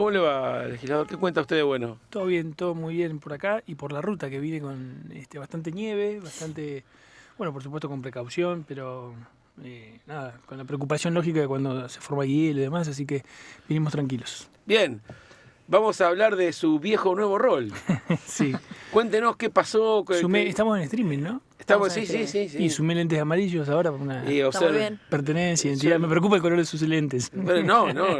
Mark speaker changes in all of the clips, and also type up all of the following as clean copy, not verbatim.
Speaker 1: ¿Cómo le va, legislador? ¿Qué cuenta usted de bueno?
Speaker 2: Todo bien, todo muy bien por acá y por la ruta que viene con bastante nieve, bueno, por supuesto con precaución, pero nada, con la preocupación lógica de cuando se forma hielo y demás, así que vinimos tranquilos.
Speaker 1: Bien, vamos a hablar de su viejo nuevo rol.
Speaker 2: Sí.
Speaker 1: Cuéntenos qué pasó.
Speaker 2: Estamos en streaming, ¿no?
Speaker 1: Estamos, sí.
Speaker 2: Y sumé lentes amarillos ahora por una pertenencia, identidad. Me preocupa el color de sus lentes.
Speaker 1: Bueno, no.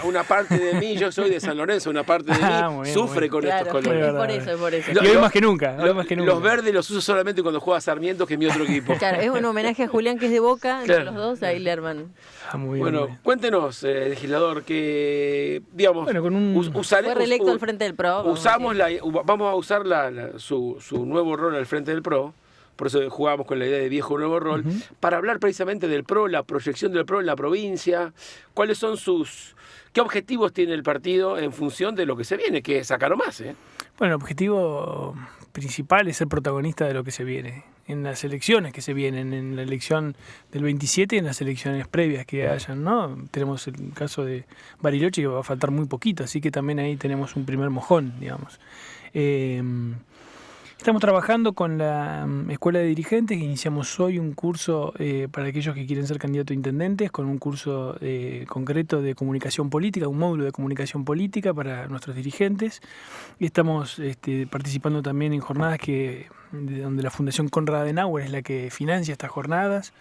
Speaker 1: Una parte de mí, yo soy de San Lorenzo, una parte de mí sufre con estos colores.
Speaker 3: Es por eso.
Speaker 2: Y hoy más que nunca.
Speaker 1: Los verdes los uso solamente cuando juega Sarmiento, que es mi otro equipo.
Speaker 3: Claro, es un homenaje a Julián, que es de Boca, entre los dos, ahí le arman.
Speaker 2: Muy
Speaker 1: bueno,
Speaker 2: bien.
Speaker 1: Cuéntenos, legislador, que, digamos,
Speaker 3: fue reelecto al Frente del PRO.
Speaker 1: Vamos a usar su nuevo rol al Frente del PRO. Por eso jugamos con la idea de viejo nuevo rol, para hablar precisamente del PRO, la proyección del PRO en la provincia, cuáles son qué objetivos tiene el partido en función de lo que se viene, que es sacar más.
Speaker 2: Bueno, el objetivo principal es ser protagonista de lo que se viene, en las elecciones que se vienen, en la elección del 27 y en las elecciones previas que hayan, ¿no? Tenemos el caso de Bariloche, que va a faltar muy poquito, así que también ahí tenemos un primer mojón, digamos. Estamos trabajando con la Escuela de Dirigentes, que iniciamos hoy un curso para aquellos que quieren ser candidatos a intendentes, con un curso concreto de comunicación política, un módulo de comunicación política para nuestros dirigentes. Y estamos participando también en jornadas donde la Fundación Konrad Adenauer es la que financia estas jornadas.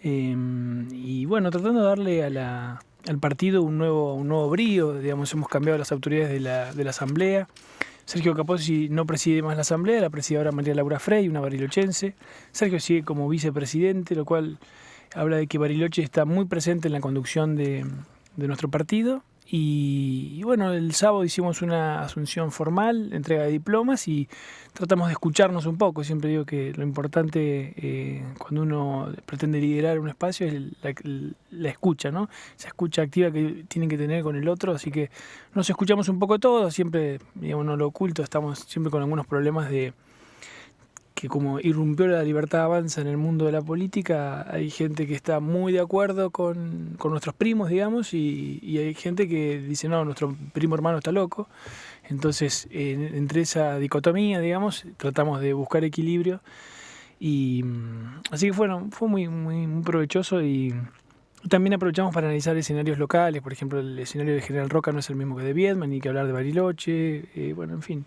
Speaker 2: Y bueno, tratando de darle al partido un nuevo brío. Digamos, hemos cambiado las autoridades de la Asamblea. Sergio Capozzi no preside más la Asamblea, la preside ahora María Laura Frey, una barilochense. Sergio sigue como vicepresidente, lo cual habla de que Bariloche está muy presente en la conducción de nuestro partido. Y bueno, el sábado hicimos una asunción formal, entrega de diplomas, y tratamos de escucharnos un poco. Siempre digo que lo importante cuando uno pretende liderar un espacio es la escucha, ¿no? Esa escucha activa que tienen que tener con el otro, así que nos escuchamos un poco todos, siempre, digamos, no lo oculto, estamos siempre con algunos problemas de que como irrumpió la libertad avanza en el mundo de la política, hay gente que está muy de acuerdo con nuestros primos, digamos, y hay gente que dice, no, nuestro primo hermano está loco. Entonces, entre esa dicotomía, digamos, tratamos de buscar equilibrio. Y así que fue muy provechoso, y también aprovechamos para analizar escenarios locales. Por ejemplo, el escenario de General Roca no es el mismo que de Viedma, ni que hablar de Bariloche, bueno, en fin.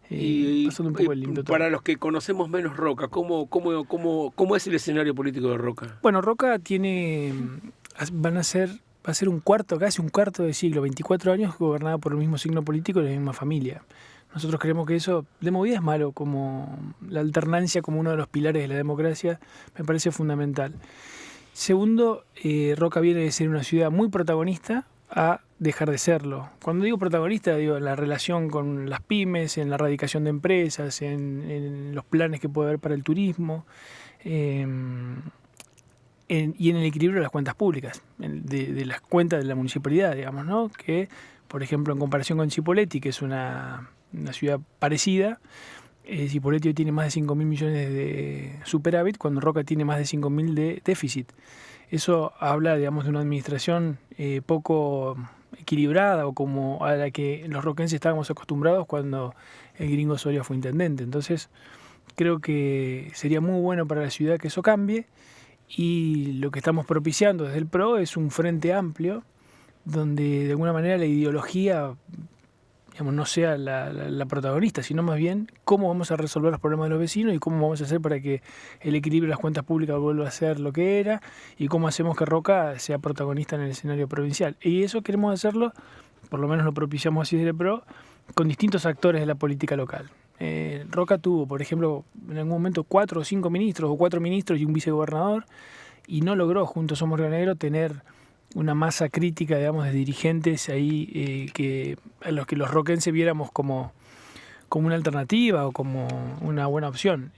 Speaker 2: Pasando un poco el lindo todo.
Speaker 1: Para los que conocemos menos Roca, ¿cómo es el escenario político de Roca?
Speaker 2: Bueno, Roca va a ser casi un cuarto de siglo, 24 años gobernada por el mismo signo político y la misma familia. Nosotros creemos que eso de movida es malo, como la alternancia como uno de los pilares de la democracia me parece fundamental. Segundo, Roca viene de ser una ciudad muy protagonista a dejar de serlo. Cuando digo protagonista, digo en la relación con las pymes, en la radicación de empresas, en los planes que puede haber para el turismo, y en el equilibrio de las cuentas públicas, de las cuentas de la municipalidad, digamos, ¿no? Que, por ejemplo, en comparación con Chipoleti, que es una ciudad parecida, Chipoleti hoy tiene más de 5.000 millones de superávit, cuando Roca tiene más de 5.000 de déficit. Eso habla, digamos, de una administración poco equilibrada, o como a la que los roquenses estábamos acostumbrados cuando el gringo Soria fue intendente. Entonces, creo que sería muy bueno para la ciudad que eso cambie, y lo que estamos propiciando desde el PRO es un frente amplio donde de alguna manera la ideología, digamos, no sea la protagonista, sino más bien cómo vamos a resolver los problemas de los vecinos y cómo vamos a hacer para que el equilibrio de las cuentas públicas vuelva a ser lo que era, y cómo hacemos que Roca sea protagonista en el escenario provincial. Y eso queremos hacerlo, por lo menos lo propiciamos así desde el PRO, con distintos actores de la política local. Roca tuvo, por ejemplo, en algún momento 4 o 5 ministros, o 4 ministros y un vicegobernador, y no logró, junto a Somos Río Negro, tener una masa crítica, digamos, de dirigentes ahí a los que los roquenses viéramos como una alternativa o como una buena opción.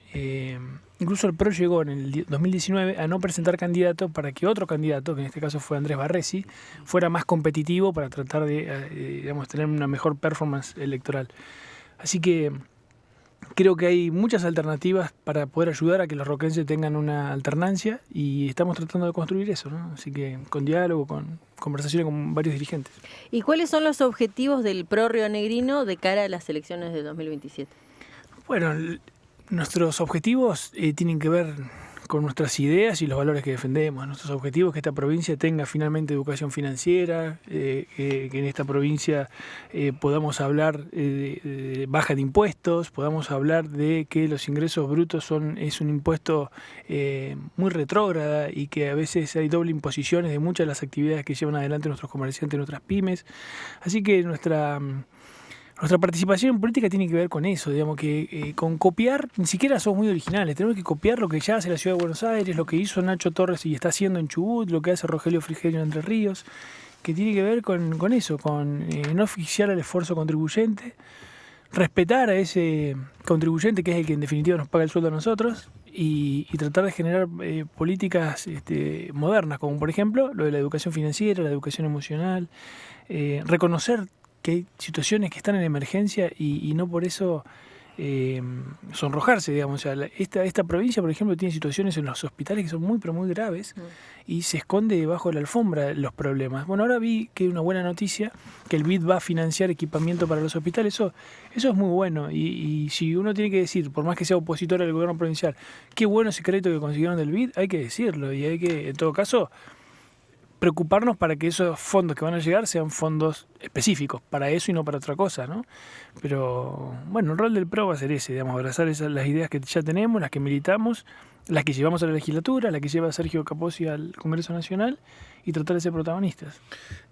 Speaker 2: Incluso el PRO llegó en el 2019 a no presentar candidato para que otro candidato, que en este caso fue Andrés Barresi, fuera más competitivo para tratar de digamos, tener una mejor performance electoral. Así que creo que hay muchas alternativas para poder ayudar a que los roquenses tengan una alternancia y estamos tratando de construir eso, ¿no? Así que con diálogo, con conversaciones con varios dirigentes.
Speaker 3: ¿Y cuáles son los objetivos del PRO rionegrino de cara a las elecciones de 2027?
Speaker 2: Bueno, nuestros objetivos tienen que ver con nuestras ideas y los valores que defendemos. Nuestros objetivos es que esta provincia tenga finalmente educación financiera, que en esta provincia podamos hablar de baja de impuestos, podamos hablar de que los ingresos brutos es un impuesto muy retrógrada y que a veces hay doble imposiciones de muchas de las actividades que llevan adelante nuestros comerciantes, nuestras pymes. Así que nuestra participación en política tiene que ver con eso, digamos que con copiar, ni siquiera somos muy originales, tenemos que copiar lo que ya hace la Ciudad de Buenos Aires, lo que hizo Nacho Torres y está haciendo en Chubut, lo que hace Rogelio Frigerio en Entre Ríos, que tiene que ver con eso, con no asfixiar al esfuerzo contribuyente, respetar a ese contribuyente que es el que en definitiva nos paga el sueldo a nosotros y tratar de generar políticas modernas, como por ejemplo lo de la educación financiera, la educación emocional, reconocer que hay situaciones que están en emergencia y no por eso sonrojarse, digamos. O sea, esta provincia, por ejemplo, tiene situaciones en los hospitales que son muy, pero muy graves y se esconde debajo de la alfombra los problemas. Bueno, ahora vi que hay una buena noticia, que el BID va a financiar equipamiento para los hospitales. Eso es muy bueno y si uno tiene que decir, por más que sea opositor al gobierno provincial, qué bueno ese crédito que consiguieron del BID, hay que decirlo y hay que, en todo caso, preocuparnos para que esos fondos que van a llegar sean fondos específicos para eso y no para otra cosa, ¿no? Pero bueno, el rol del PRO va a ser ese, digamos, abrazar las ideas que ya tenemos, las que militamos, las que llevamos a la legislatura, las que lleva Sergio Capozzi al Congreso Nacional y tratar de ser protagonistas.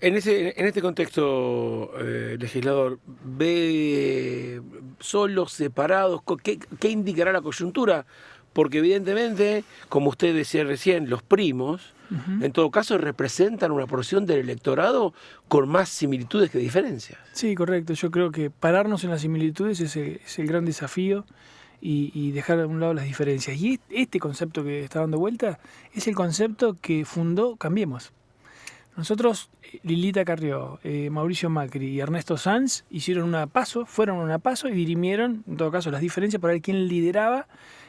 Speaker 1: En este contexto, legislador, ¿ve solos, separados? ¿Qué indicará la coyuntura? Porque evidentemente, como usted decía recién, los primos, en todo caso, representan una porción del electorado con más similitudes que diferencias.
Speaker 2: Sí, correcto. Yo creo que pararnos en las similitudes es el gran desafío y dejar a un lado las diferencias. Y este concepto que está dando vuelta es el concepto que fundó Cambiemos. Nosotros, Lilita Carrió, Mauricio Macri y Ernesto Sanz fueron una PASO y dirimieron, en todo caso, las diferencias para ver quién lideraba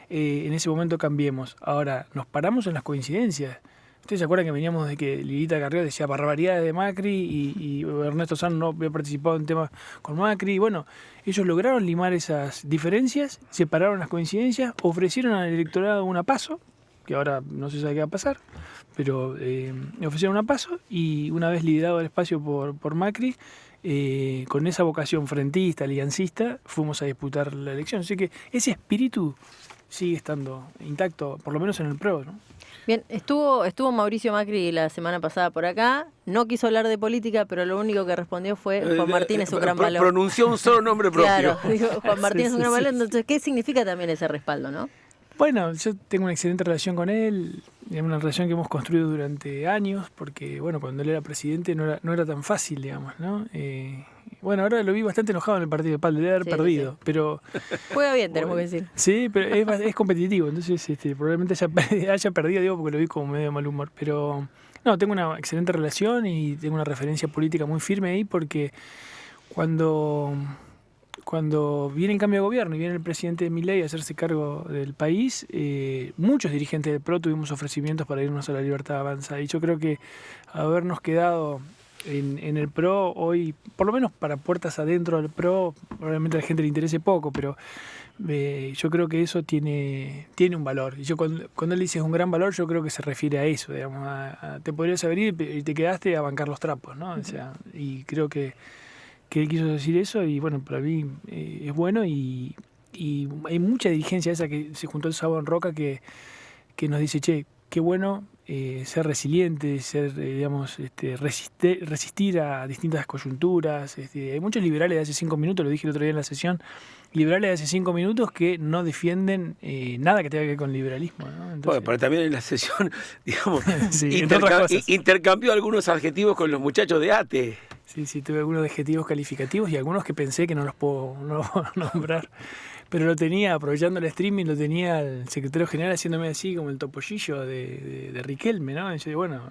Speaker 2: en ese momento Cambiemos. Ahora, nos paramos en las coincidencias. ¿Ustedes se acuerdan que veníamos de que Lilita Carrió decía barbaridades de Macri y Ernesto Sanz no había participado en temas con Macri? Y bueno, ellos lograron limar esas diferencias, separaron las coincidencias, ofrecieron al electorado una PASO, que ahora no se sabe qué va a pasar, pero ofrecieron una PASO y una vez liderado el espacio por Macri, con esa vocación frentista, aliancista, fuimos a disputar la elección. Así que ese espíritu sigue estando intacto, por lo menos en el PRO, ¿no?
Speaker 3: Bien, estuvo Mauricio Macri la semana pasada por acá, no quiso hablar de política, pero lo único que respondió fue Juan Martín es un gran valor.
Speaker 1: Pronunció un solo nombre propio.
Speaker 3: Claro, dijo Juan Martín es un gran valor, entonces, ¿qué significa también ese respaldo, no?
Speaker 2: Bueno, yo tengo una excelente relación con él, una relación que hemos construido durante años, porque bueno, cuando él era presidente no era tan fácil, digamos, ¿no? Bueno, ahora lo vi bastante enojado en el partido de Pal, de haber perdido, sí. Pero...
Speaker 3: Juega bien, tenemos que decir.
Speaker 2: Sí, pero es competitivo, entonces probablemente haya perdido, digo, porque lo vi como medio de mal humor, pero... No, tengo una excelente relación y tengo una referencia política muy firme ahí, porque cuando viene el cambio de gobierno y viene el presidente Milei a hacerse cargo del país, muchos dirigentes del PRO tuvimos ofrecimientos para irnos a la Libertad Avanza. Y yo creo que habernos quedado en el PRO hoy, por lo menos para puertas adentro del PRO, probablemente a la gente le interese poco, pero yo creo que eso tiene un valor. Y yo cuando él dice es un gran valor, yo creo que se refiere a eso, digamos, te podrías haber ido y te quedaste a bancar los trapos, ¿no? O sea, y creo que él quiso decir eso y bueno, para mí es bueno y hay mucha dirigencia esa que se juntó el sábado en Roca que nos dice, che, qué bueno ser resiliente, ser, digamos, resistir a distintas coyunturas. Hay muchos liberales de hace 5 minutos, lo dije el otro día en la sesión, liberales de hace 5 minutos que no defienden nada que tenga que ver con liberalismo, ¿no? Entonces,
Speaker 1: bueno, pero también en la sesión, digamos,
Speaker 2: sí,
Speaker 1: intercambió algunos adjetivos con los muchachos de ATE.
Speaker 2: Sí, tuve algunos adjetivos calificativos y algunos que pensé que no los puedo nombrar. Pero lo tenía, aprovechando el streaming, lo tenía el secretario general haciéndome así como el topollillo de Riquelme, ¿no? Y yo, bueno,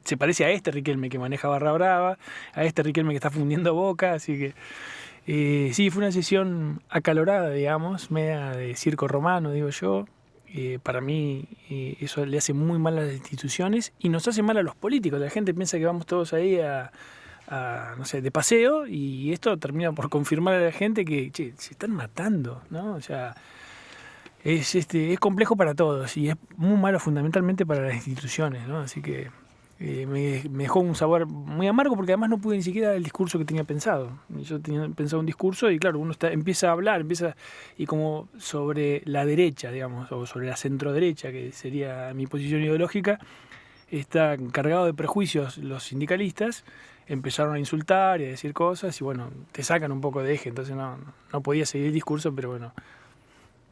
Speaker 2: se parece a este Riquelme que maneja barra brava, a este Riquelme que está fundiendo Boca, así que Sí, fue una sesión acalorada, digamos, media de circo romano, digo yo. Para mí eso le hace muy mal a las instituciones y nos hace mal a los políticos. La gente piensa que vamos todos ahí no sé, de paseo, y esto termina por confirmar a la gente que se están matando, ¿no? O sea, es complejo para todos y es muy malo fundamentalmente para las instituciones, ¿no? Así que me dejó un sabor muy amargo, porque además no pude ni siquiera el discurso que tenía pensado. Yo tenía pensado un discurso y claro, uno empieza a hablar, y como sobre la derecha, digamos, o sobre la centroderecha, que sería mi posición ideológica, está cargado de prejuicios los sindicalistas, empezaron a insultar y a decir cosas y bueno, te sacan un poco de eje, entonces no podía seguir el discurso, pero bueno,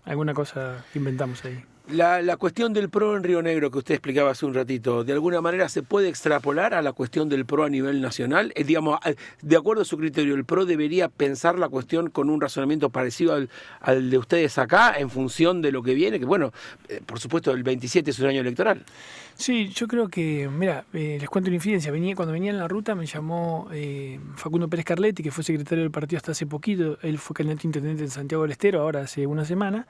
Speaker 2: alguna cosa inventamos ahí.
Speaker 1: La cuestión del PRO en Río Negro que usted explicaba hace un ratito, ¿de alguna manera se puede extrapolar a la cuestión del PRO a nivel nacional? Digamos, de acuerdo a su criterio, ¿el PRO debería pensar la cuestión con un razonamiento parecido al de ustedes acá, en función de lo que viene? Que bueno, por supuesto, el 27 es un año electoral.
Speaker 2: Sí, yo creo que, mira, les cuento una infidencia. Cuando venía en la ruta me llamó Facundo Pérez Carletti, que fue secretario del partido hasta hace poquito. Él fue candidato a intendente en Santiago del Estero, ahora hace una semana.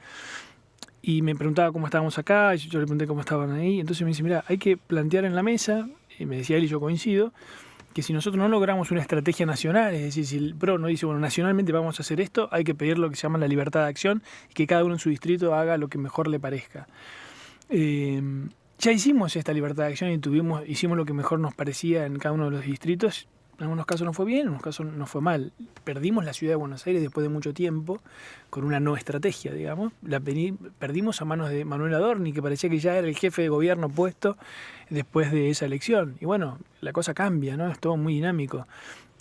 Speaker 2: Y me preguntaba cómo estábamos acá, y yo le pregunté cómo estaban ahí. Entonces me dice, mira, hay que plantear en la mesa, y me decía él y yo coincido, que si nosotros no logramos una estrategia nacional, es decir, si el PRO no dice, bueno, nacionalmente vamos a hacer esto, hay que pedir lo que se llama la libertad de acción, y que cada uno en su distrito haga lo que mejor le parezca. Ya hicimos esta libertad de acción y hicimos lo que mejor nos parecía en cada uno de los distritos. En algunos casos no fue bien, en algunos casos no fue mal. Perdimos la ciudad de Buenos Aires después de mucho tiempo, con una no estrategia, digamos. Perdimos a manos de Manuel Adorni, que parecía que ya era el jefe de gobierno puesto después de esa elección. Y bueno, la cosa cambia, ¿no? Es todo muy dinámico.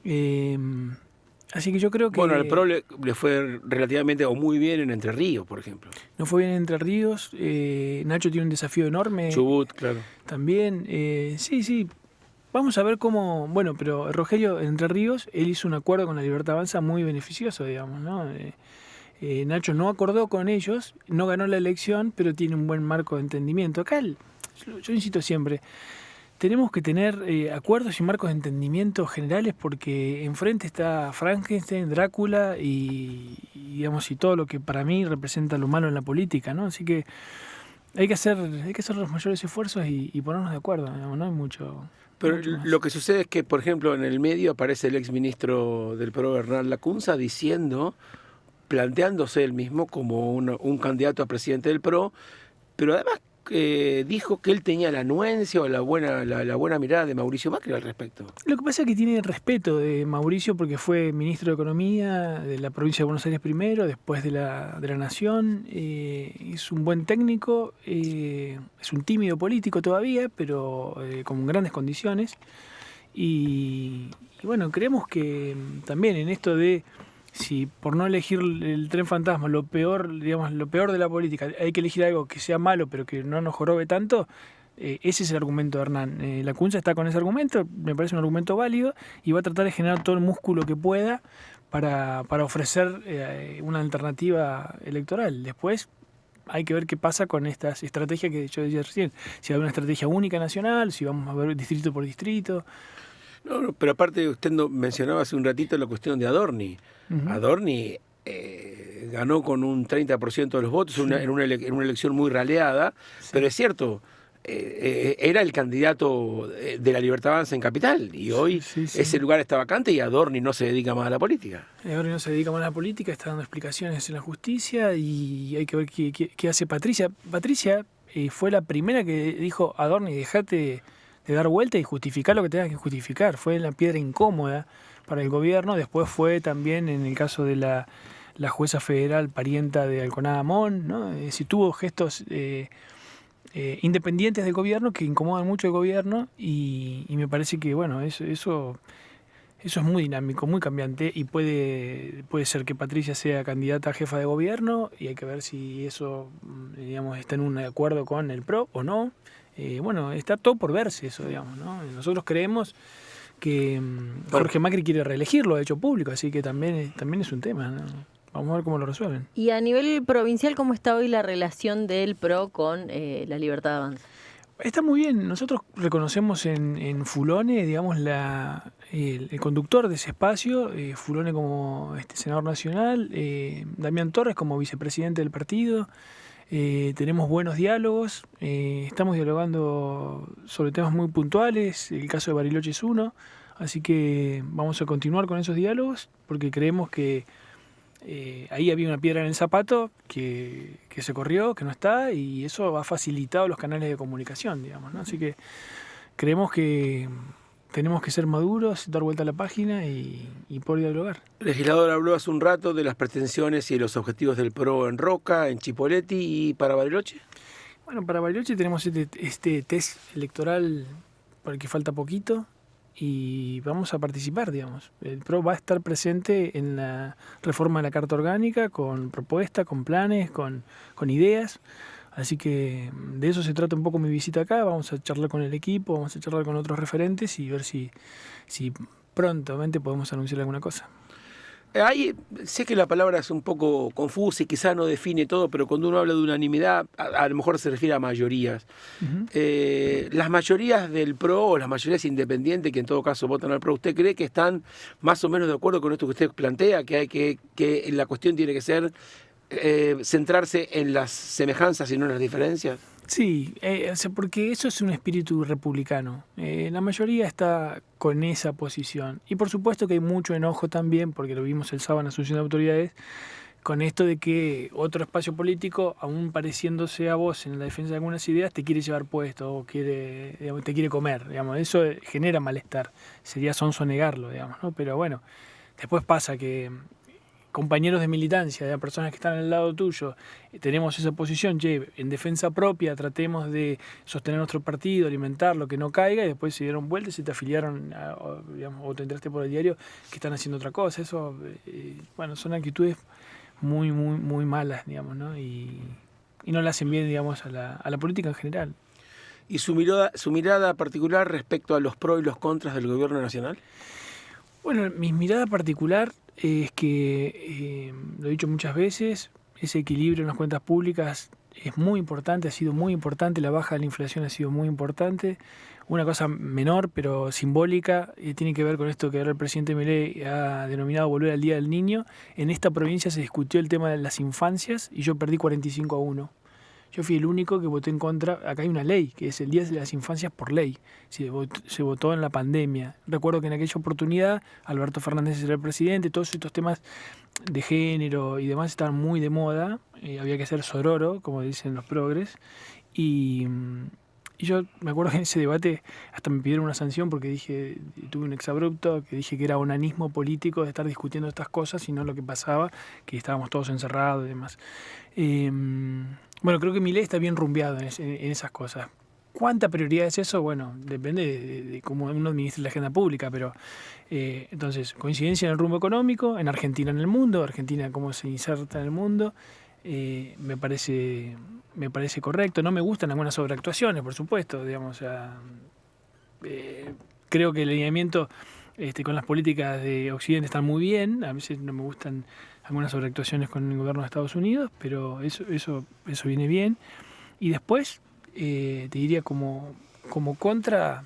Speaker 2: Así que yo creo que...
Speaker 1: Bueno, al PRO le fue relativamente o muy bien en Entre Ríos, por ejemplo.
Speaker 2: No fue bien en Entre Ríos. Nacho tiene un desafío enorme.
Speaker 1: Chubut, claro.
Speaker 2: También, sí. Vamos a ver cómo... Bueno, pero Rogelio, en Entre Ríos, él hizo un acuerdo con la Libertad Avanza muy beneficioso, digamos, ¿no? Nacho no acordó con ellos, no ganó la elección, pero tiene un buen marco de entendimiento. Acá, yo insisto siempre, tenemos que tener acuerdos y marcos de entendimiento generales, porque enfrente está Frankenstein, Drácula digamos, y todo lo que para mí representa lo malo en la política, ¿no? Así que hay que hacer los mayores esfuerzos y ponernos de acuerdo, digamos, no hay mucho...
Speaker 1: Pero lo que sucede es que, por ejemplo, en el medio aparece el exministro del PRO, Hernán Lacunza, planteándose él mismo como un candidato a presidente del PRO, pero además dijo que él tenía la anuencia o la buena mirada de Mauricio Macri al respecto.
Speaker 2: Lo que pasa es que tiene respeto de Mauricio porque fue ministro de Economía de la provincia de Buenos Aires primero, después de la Nación. Es un buen técnico, es un tímido político todavía, pero con grandes condiciones. Y bueno, creemos que también en esto de... Si por no elegir el tren fantasma, lo peor de la política, hay que elegir algo que sea malo pero que no nos jorobe tanto, ese es el argumento de Hernán. Lacunza está con ese argumento, me parece un argumento válido, y va a tratar de generar todo el músculo que pueda para ofrecer una alternativa electoral. Después hay que ver qué pasa con estas estrategias que yo decía recién, si hay una estrategia única nacional, si vamos a ver distrito por distrito.
Speaker 1: No, pero aparte usted mencionaba hace un ratito la cuestión de Adorni. Uh-huh. Adorni ganó con un 30% de los votos, sí, en una elección muy raleada, sí. Pero es cierto, era el candidato de la Libertad Avanza en Capital, y hoy sí. Ese lugar está vacante y Adorni no se dedica más a la política.
Speaker 2: Adorni no se dedica más a la política, está dando explicaciones en la justicia, y hay que ver qué hace Patricia. Patricia fue la primera que dijo: Adorni, dejate de dar vuelta y justificar lo que tengas que justificar. Fue la piedra incómoda para el gobierno. Después fue también en el caso de la jueza federal parienta de Alconada Amón, ¿no? Si tuvo gestos independientes del gobierno que incomodan mucho al gobierno, y me parece que bueno, eso es muy dinámico, muy cambiante, y puede ser que Patricia sea candidata a jefa de gobierno, y hay que ver si eso, digamos, está en un acuerdo con el PRO o no. Bueno, está todo por verse eso, digamos, ¿no? Nosotros creemos que Jorge Macri quiere reelegirlo, ha hecho público, así que también es un tema, ¿no? Vamos a ver cómo lo resuelven.
Speaker 3: Y a nivel provincial, ¿cómo está hoy la relación del PRO con la Libertad Avanza?
Speaker 2: Está muy bien. Nosotros reconocemos en Fulone, digamos, el conductor de ese espacio, Fulone como senador nacional, Damián Torres como vicepresidente del partido. Tenemos buenos diálogos, estamos dialogando sobre temas muy puntuales, el caso de Bariloche es uno, así que vamos a continuar con esos diálogos porque creemos que ahí había una piedra en el zapato que se corrió, que no está, y eso ha facilitado los canales de comunicación, digamos, ¿no? Así que creemos que tenemos que ser maduros, dar vuelta a la página y poder dialogar.
Speaker 1: El legislador habló hace un rato de las pretensiones y los objetivos del PRO en Roca, en Chipoleti y para Bariloche.
Speaker 2: Bueno, para Bariloche tenemos este test electoral por el que falta poquito y vamos a participar, digamos. El PRO va a estar presente en la reforma de la Carta Orgánica con propuestas, con planes, con ideas. Así que de eso se trata un poco mi visita acá. Vamos a charlar con el equipo, vamos a charlar con otros referentes y ver si prontamente podemos anunciar alguna cosa.
Speaker 1: Sé que la palabra es un poco confusa y quizá no define todo, pero cuando uno habla de unanimidad, a lo mejor se refiere a mayorías.
Speaker 2: Uh-huh.
Speaker 1: Las mayorías del PRO o las mayorías independientes, que en todo caso votan al PRO, ¿usted cree que están más o menos de acuerdo con esto que usted plantea? Que la cuestión tiene que ser centrarse en las semejanzas y no en las diferencias.
Speaker 2: Sí, porque eso es un espíritu republicano. La mayoría está con esa posición. Y por supuesto que hay mucho enojo también, porque lo vimos el sábado en la Asunción de Autoridades, con esto de que otro espacio político, aún pareciéndose a vos en la defensa de algunas ideas, te quiere llevar puesto o te quiere comer. Digamos. Eso genera malestar. Sería sonso negarlo, digamos, ¿no? Pero bueno, después pasa que compañeros de militancia, de personas que están al lado tuyo, tenemos esa posición, en defensa propia tratemos de sostener nuestro partido, alimentarlo, que no caiga, y después se dieron vueltas y te afiliaron o te enteraste por el diario que están haciendo otra cosa. Eso, bueno, son actitudes muy, muy, muy malas, digamos, ¿no? Y no le hacen bien, digamos, a la política en general.
Speaker 1: ¿Y su mirada particular respecto a los pros y los contras del gobierno nacional?
Speaker 2: Bueno, mi mirada particular es que, lo he dicho muchas veces, ese equilibrio en las cuentas públicas es muy importante, ha sido muy importante, la baja de la inflación ha sido muy importante. Una cosa menor pero simbólica tiene que ver con esto que ahora el presidente Milei ha denominado volver al Día del Niño. En esta provincia se discutió el tema de las infancias y yo perdí 45-1. Yo fui el único que voté en contra. Acá hay una ley, que es el Día de las Infancias por ley. Se votó en la pandemia. Recuerdo que en aquella oportunidad Alberto Fernández era el presidente, todos estos temas de género y demás estaban muy de moda. Había que hacer sororo, como dicen los progres. Y yo me acuerdo que en ese debate hasta me pidieron una sanción porque tuve un exabrupto, que dije que era onanismo político de estar discutiendo estas cosas y no lo que pasaba, que estábamos todos encerrados y demás. Bueno, creo que Milei está bien rumbeado en esas cosas. ¿Cuánta prioridad es eso? Bueno, depende de cómo uno administre la agenda pública, pero entonces, coincidencia en el rumbo económico, en Argentina en el mundo, Argentina cómo se inserta en el mundo, me parece correcto. No me gustan algunas sobreactuaciones, por supuesto, digamos, creo que el alineamiento con las políticas de Occidente están muy bien, a veces no me gustan algunas sobreactuaciones con el gobierno de Estados Unidos, pero eso viene bien. Y después, te diría como contra,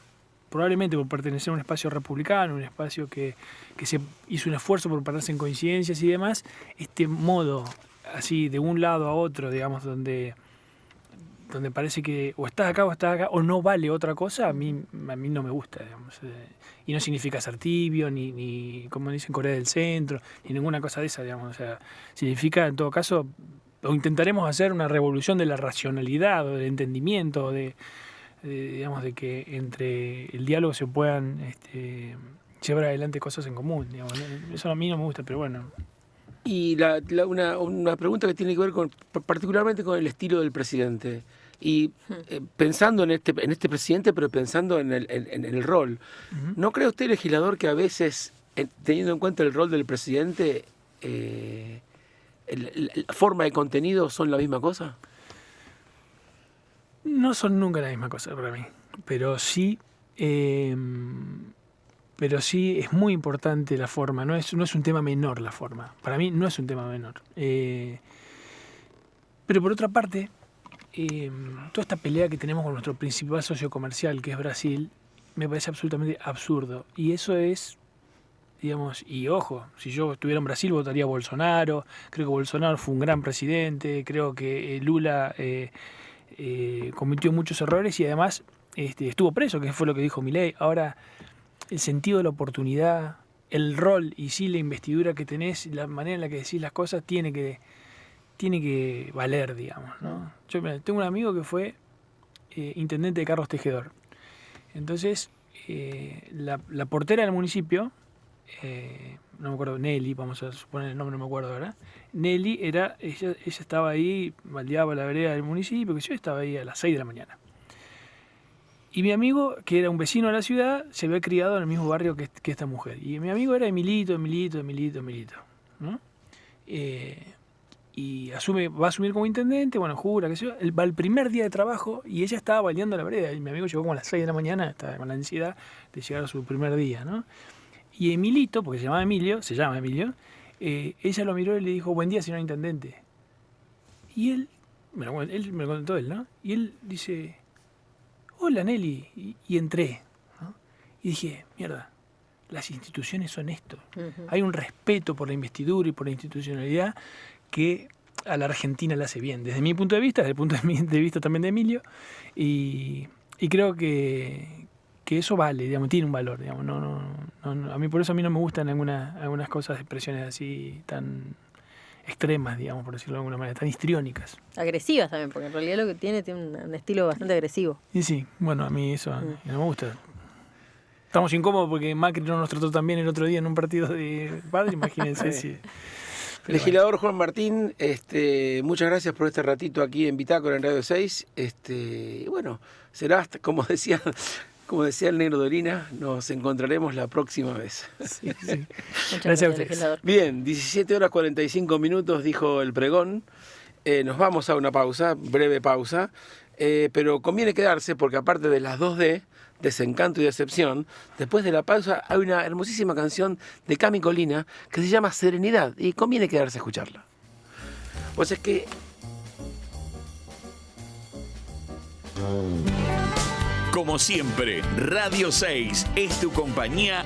Speaker 2: probablemente por pertenecer a un espacio republicano, un espacio que se hizo un esfuerzo por pararse en coincidencias y demás, este modo así de un lado a otro, digamos, donde parece que o estás acá o no vale otra cosa, a mí no me gusta, digamos. Y no significa ser tibio, ni como dicen Corea del Centro, ni ninguna cosa de esa, digamos. O sea, significa en todo caso, o intentaremos hacer una revolución de la racionalidad o del entendimiento, digamos, de que entre el diálogo se puedan llevar adelante cosas en común, digamos. Eso a mí no me gusta, pero bueno.
Speaker 1: Y una pregunta que tiene que ver particularmente con el estilo del presidente. Y pensando en este presidente, pero pensando en el rol, uh-huh. ¿No cree usted, legislador, que a veces, teniendo en cuenta el rol del presidente, la forma y contenido son la misma cosa?
Speaker 2: No son nunca la misma cosa para mí, pero sí es muy importante la forma, no es un tema menor la forma, para mí no es un tema menor. Pero por otra parte, toda esta pelea que tenemos con nuestro principal socio comercial, que es Brasil, me parece absolutamente absurdo. Y eso es, digamos, y ojo, si yo estuviera en Brasil votaría a Bolsonaro. Creo que Bolsonaro fue un gran presidente. Creo que Lula cometió muchos errores y además estuvo preso, que fue lo que dijo Milei. Ahora, el sentido de la oportunidad, el rol y sí la investidura que tenés, la manera en la que decís las cosas, tiene que valer, digamos, ¿no? Yo tengo un amigo que fue intendente de Carlos Tejedor. Entonces, la portera del municipio, no me acuerdo, Nelly, vamos a suponer el nombre, no me acuerdo, ¿verdad? Nelly ella estaba ahí, baldeaba la vereda del municipio, que yo estaba ahí a las 6 de la mañana. Y mi amigo, que era un vecino de la ciudad, se había criado en el mismo barrio que esta mujer. Y mi amigo era Emilito, ¿no? Y va a asumir como intendente, bueno, jura, qué sé yo. Él va el primer día de trabajo y ella estaba baldeando la vereda. Y mi amigo llegó como a las 6 de la mañana, estaba con la ansiedad de llegar a su primer día, ¿no? Y Emilito, porque se llama Emilio, ella lo miró y le dijo, buen día, señor intendente. Y él me lo contó él, ¿no? Y él dice, hola Nelly, y entré, ¿no? Y dije, mierda, las instituciones son esto. Uh-huh. Hay un respeto por la investidura y por la institucionalidad que a la Argentina le hace bien, desde mi punto de vista, desde el punto de vista también de Emilio, y creo que eso vale, digamos, tiene un valor, digamos, no, a mí por eso a mí no me gustan algunas cosas, expresiones así tan extremas, digamos, por decirlo de alguna manera, tan histriónicas.
Speaker 3: Agresivas también, porque en realidad lo que tiene un estilo bastante agresivo.
Speaker 2: Y sí, bueno, a mí eso no me gusta. Estamos incómodos porque Macri no nos trató tan bien el otro día en un partido de padre, imagínense si...
Speaker 1: Legislador Juan Martín, muchas gracias por este ratito aquí en Bitácora en Radio 6. Bueno, será hasta, como decía el negro Dolina, nos encontraremos la próxima vez.
Speaker 2: Sí, sí.
Speaker 3: Muchas gracias, legislador.
Speaker 1: Bien, 17:45, dijo el pregón. Nos vamos a una pausa, breve pausa, pero conviene quedarse porque aparte de las 2D, Desencanto y Decepción, después de la pausa hay una hermosísima canción de Cami Colina que se llama Serenidad y conviene quedarse a escucharla. Pues es que...
Speaker 4: Como siempre, Radio 6 es tu compañía